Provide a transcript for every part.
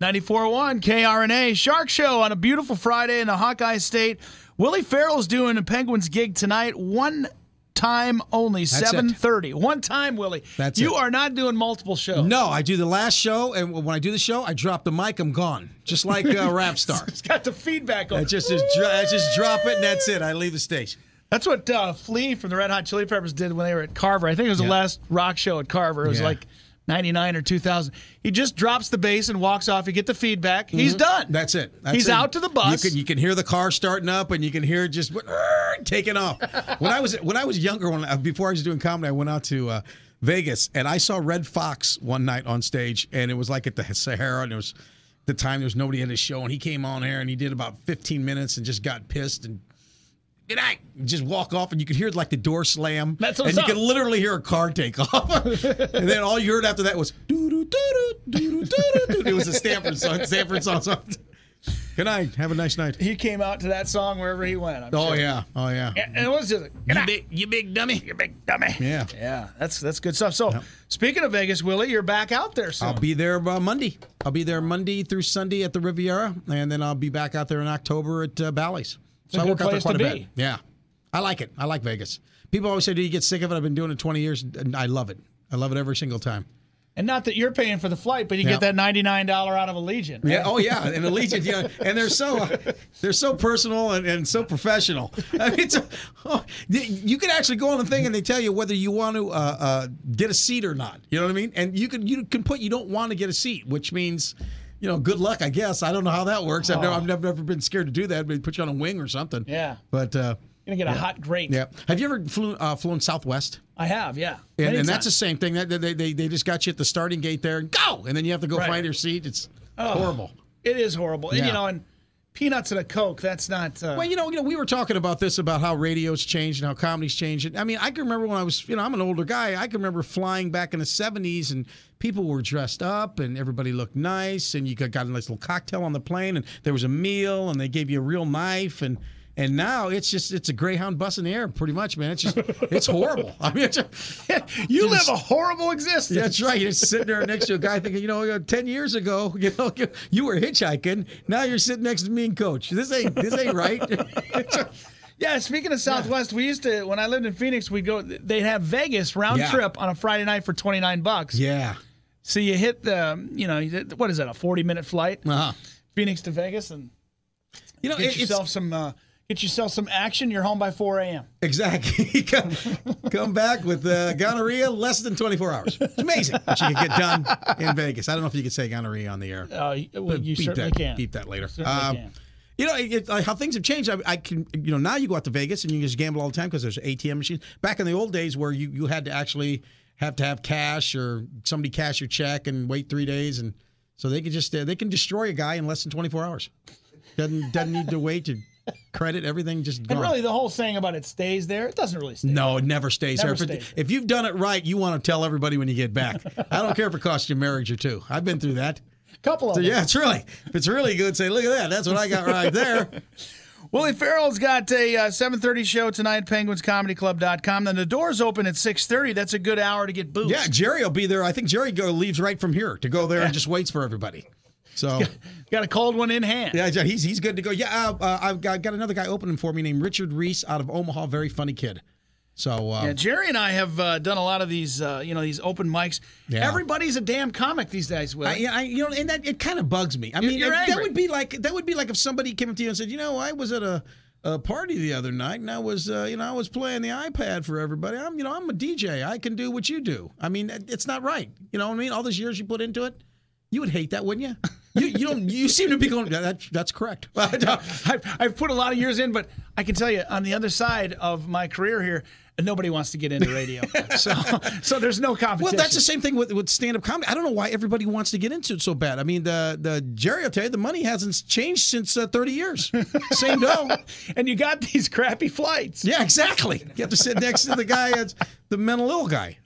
94.1 KRNA Shark Show on a beautiful Friday in the Hawkeye State. Willie Farrell's doing a Penguins gig tonight. One time only, 7:30. One time, Willie. That's you are not doing multiple shows. No, I do the last show, and when I do the show, I drop the mic, I'm gone. Just like a rap star. It's got the feedback on. I just drop it, and that's it. I leave the stage. That's what Flea from the Red Hot Chili Peppers did when they were at Carver. I think it was the last rock show at Carver. It was like 99 or 2000. He just drops the bass and walks off. You get the feedback. He's done. That's it. He's out to the bus. You can hear the car starting up, and you can hear it just taking off. When I was younger, before I was doing comedy, I went out to Vegas, and I saw Red Fox one night on stage, and it was like at the Sahara, and it was the time there was nobody at his show, and he came on there, and he did about 15 minutes and just got pissed and just walk off, and you could hear like the door slam, and you could literally hear a car take off. And then all you heard after that was doo doo doo doo doo doo. It was a Stanford song. Good night. Have a nice night. He came out to that song wherever he went. I'm sure. Yeah. And it was just you big dummy. You big dummy. Yeah. That's good stuff. So, speaking of Vegas, Willie, you're back out there soon. I'll be there Monday. I'll be there Monday through Sunday at the Riviera, and then I'll be back out there in October at Bally's. So I work out there quite a bit. Yeah. I like it. I like Vegas. People always say, do you get sick of it? I've been doing it 20 years, and I love it. I love it every single time. And not that you're paying for the flight, but you get that $99 out of Allegiant. Right? Yeah. Oh, yeah. And Allegiant, and they're so personal and so professional. I mean, you can actually go on the thing, and they tell you whether you want to get a seat or not. You know what I mean? And you can put you don't want to get a seat, which means, good luck, I guess. I don't know how that works. I've never been scared to do that. Maybe put you on a wing or something. Yeah. But you're gonna get a hot grate. Yeah. Have you ever flown Southwest? I have. Yeah. And that's the same thing. They just got you at the starting gate there and go, and then you have to go find your seat. It's horrible. It is horrible. Yeah. And peanuts and a Coke. That's not. Well, we were talking about this about how radio's changed and how comedy's changed. I mean, I can remember when I was, I'm an older guy. I can remember flying back in the '70s, and people were dressed up, and everybody looked nice, and you got a nice little cocktail on the plane, and there was a meal, and they gave you a real knife, and now it's a Greyhound bus in the air, pretty much, man. It's horrible. I mean, you live a horrible existence. Yeah, that's right. You're sitting there next to a guy thinking, 10 years ago, you were hitchhiking. Now you're sitting next to me and Coach. This ain't right. Yeah, speaking of Southwest, we used to, when I lived in Phoenix, they'd have Vegas round trip on a Friday night for $29. Yeah. So you hit what is that, a 40-minute flight? Phoenix to Vegas, and get yourself some action. You're home by 4 a.m. Exactly. Come back with gonorrhea less than 24 hours. It's amazing what you can get done in Vegas. I don't know if you can say gonorrhea on the air. You certainly can. Beep that later. Can. How things have changed. I can, now you go out to Vegas and you can just gamble all the time because there's ATM machines. Back in the old days where you had to actually have cash or somebody cash your check and wait 3 days, and so they can destroy a guy in less than 24 hours. Doesn't need to wait to credit everything. Just gone. And really, the whole saying about it stays there, it doesn't really stay. No, it never stays there. If you've done it right, you want to tell everybody when you get back. I don't care if it costs you marriage or two. I've been through that. Couple of them. Yeah, if it's really good, say, look at that. That's what I got right there. Willie Farrell's got a 7:30 show tonight at penguinscomedyclub.com. Then the doors open at 6:30. That's a good hour to get booze. Yeah, Jerry will be there. I think Jerry leaves right from here to go there and just waits for everybody. So got a cold one in hand. Yeah, he's good to go. Yeah, I've got another guy opening for me named Richard Reese out of Omaha. Very funny kid. So Jerry and I have done a lot of these, these open mics. Yeah. Everybody's a damn comic these days, Will. And that it kind of bugs me. I mean, that would be like if somebody came up to you and said, I was at a party the other night, and I was playing the iPad for everybody. I'm a DJ. I can do what you do. I mean, it's not right. You know what I mean? All those years you put into it. You would hate that, wouldn't you? You seem to be going, that's correct. I've put a lot of years in, but I can tell you, on the other side of my career here, nobody wants to get into radio. So there's no competition. Well, that's the same thing with stand-up comedy. I don't know why everybody wants to get into it so bad. I mean, the Jerry will tell you, the money hasn't changed since 30 years. Same dough. And you got these crappy flights. Yeah, exactly. You have to sit next to the guy that's the mental ill guy.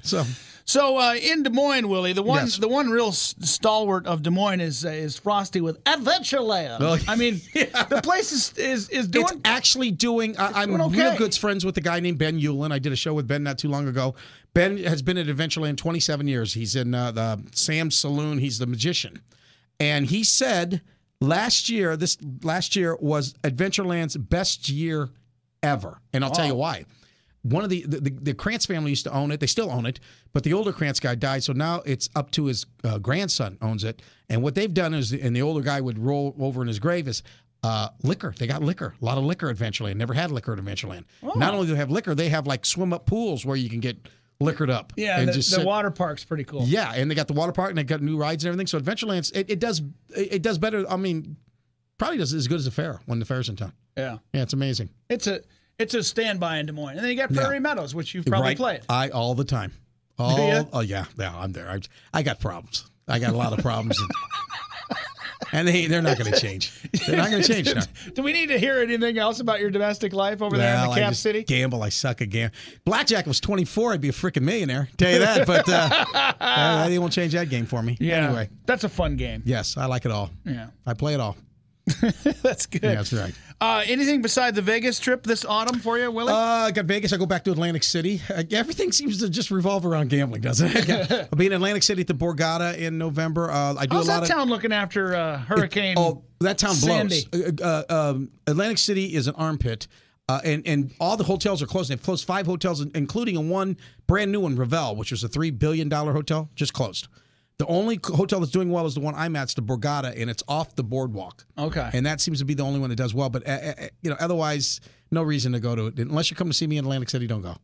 So in Des Moines, Willie, the one real stalwart of Des Moines is Frosty with Adventureland. Well, I mean, the place is doing. It's actually doing. I'm okay. Real good friends with a guy named Ben Hewlin. I did a show with Ben not too long ago. Ben has been at Adventureland 27 years. He's in the Sam's Saloon. He's the magician. And he said last year was Adventureland's best year ever. And I'll tell you why. One of the Krantz family used to own it. They still own it, but the older Krantz guy died, so now it's up to his grandson owns it. And what they've done is, and the older guy would roll over in his grave, is liquor. They got liquor, a lot of liquor at Adventureland. Never had liquor at Adventureland. Oh. Not only do they have liquor, they have like swim-up pools where you can get liquored up. Yeah, and the water park's pretty cool. Yeah, and they got the water park, and they got new rides and everything. So Adventureland's it does better. I mean, probably does as good as the fair when the fair's in town. Yeah, it's amazing. It's a standby in Des Moines, and then you got Prairie Meadows, which you've probably played. All the time. Oh yeah, I'm there. I got problems. I got a lot of problems. And they're not going to change. They're not going to change now. Do we need to hear anything else about your domestic life over there in the Cap City? Gamble. I suck at gamble. Blackjack was 24. I'd be a freaking millionaire. Tell you that. But they won't change that game for me. Yeah. Anyway. That's a fun game. Yes. I like it all. Yeah. I play it all. That's good. Yeah, that's right. Anything beside the Vegas trip this autumn for you, Willie? I got Vegas. I go back to Atlantic City. Everything seems to just revolve around gambling, doesn't it? I'll be in Atlantic City at the Borgata in November. How's that town looking after Hurricane? That town Sandy blows. Atlantic City is an armpit. And all the hotels are closed. They've closed 5 hotels, including one brand new one, Ravel, which was a $3 billion hotel, just closed. The only hotel that's doing well is the one I'm at, it's the Borgata, and it's off the boardwalk. Okay. And that seems to be the only one that does well. But, otherwise, no reason to go to it. Unless you come to see me in Atlantic City, don't go.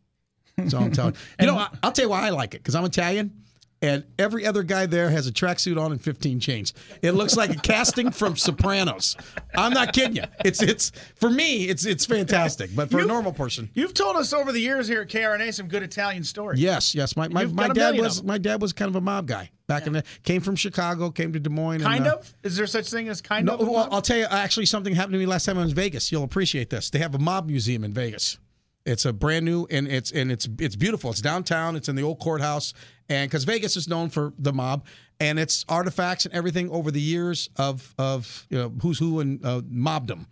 So I'm telling you. I'll tell you why I like it, because I'm Italian, and every other guy there has a tracksuit on and 15 chains. It looks like a casting from Sopranos. I'm not kidding you. It's for me, it's fantastic. But for a normal person, you've told us over the years here at KRNA some good Italian stories. Yes. My dad was kind of a mob guy. Came from Chicago, came to Des Moines. Kind of? Is there such thing as kind of? Well, I'll tell you, actually, something happened to me last time I was in Vegas. You'll appreciate this. They have a mob museum in Vegas. It's a brand new, and it's beautiful. It's downtown. It's in the old courthouse, and because Vegas is known for the mob, and it's artifacts and everything over the years of who's who and mobdom.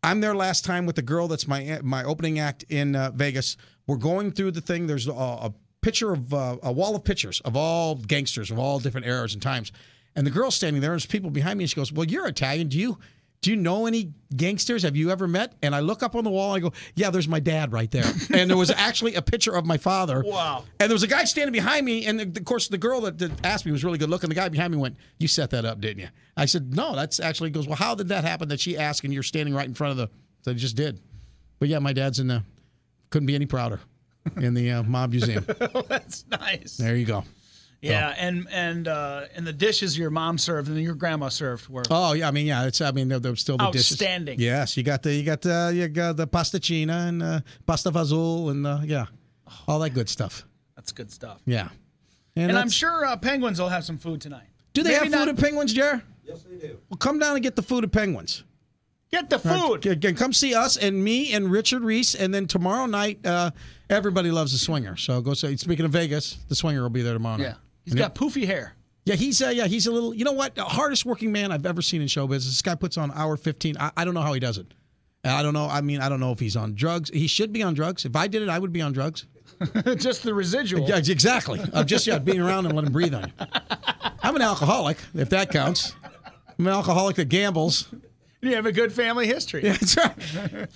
I'm there last time with the girl that's my opening act in Vegas. We're going through the thing. There's a picture of a wall of pictures of all gangsters of all different eras and times, and the girl's standing there. And there's people behind me, and she goes, "Well, you're Italian. Do you know any gangsters? Have you ever met?" And I look up on the wall, and I go, "Yeah, there's my dad right there." And there was actually a picture of my father. Wow. And there was a guy standing behind me, and of course the girl that asked me was really good looking. The guy behind me went, "You set that up, didn't you?" I said, "No, that's actually." He goes, "Well, how did that happen that she asked and you're standing right in front of the?" So I just did. But yeah, my dad's in the. Couldn't be any prouder. In the mob museum. That's nice. There you go. Yeah, and the dishes your mom served and your grandma served were. Oh yeah, they're still the dishes. Outstanding. Yes, you got the pasticina and pasta fazool and all that good stuff. That's good stuff. Yeah, and I'm sure Penguins will have some food tonight. Do they have food at Penguins, Jer? Yes, they do. Well, come down and get the food at Penguins. Get the food. Come see us and me and Richard Reese, and then tomorrow night, everybody loves the Swinger. So go say. Speaking of Vegas, the Swinger will be there tomorrow night. Yeah, he's got poofy hair. Yeah, he's a little. You know what? The hardest working man I've ever seen in show business. This guy puts on hour 15. I don't know how he does it. I don't know. I don't know if he's on drugs. He should be on drugs. If I did it, I would be on drugs. Just the residual. Yeah, exactly. Of just being around and let him breathe on you. I'm an alcoholic, if that counts. I'm an alcoholic that gambles. You have a good family history. Yeah, that's right.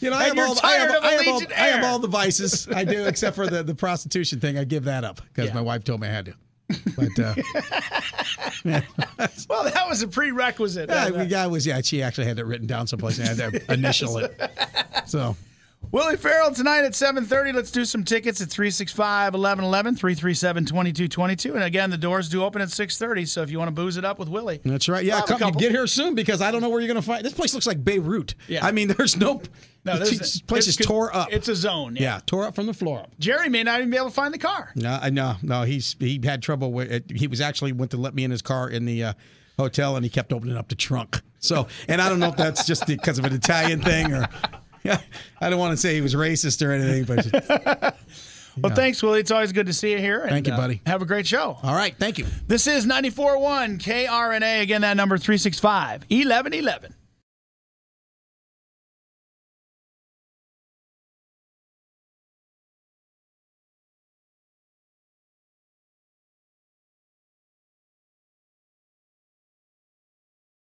I have all the vices. I do, except for the prostitution thing. I give that up because my wife told me I had to. But well, that was a prerequisite. She actually had it written down someplace and I had to initial it. So. Willie Farrell tonight at 7:30. Let's do some tickets at 365-1111, 337-2222. And again, the doors do open at 6:30, so if you want to booze it up with Willie. That's right. Yeah, get here soon because I don't know where you're going to find. This place looks like Beirut. Yeah. There's no this place is tore up. It's a zone. Yeah, tore up from the floor up. Jerry may not even be able to find the car. No, he had trouble with it. He was actually went to let me in his car in the hotel, and he kept opening up the trunk. So, and I don't know if that's just because of an Italian thing or. Yeah, I don't want to say he was racist or anything, but. Well, thanks, Willie. It's always good to see you here. Thank you, buddy. Have a great show. All right, thank you. This is 94.1 KRNA. Again, that number 365-1111.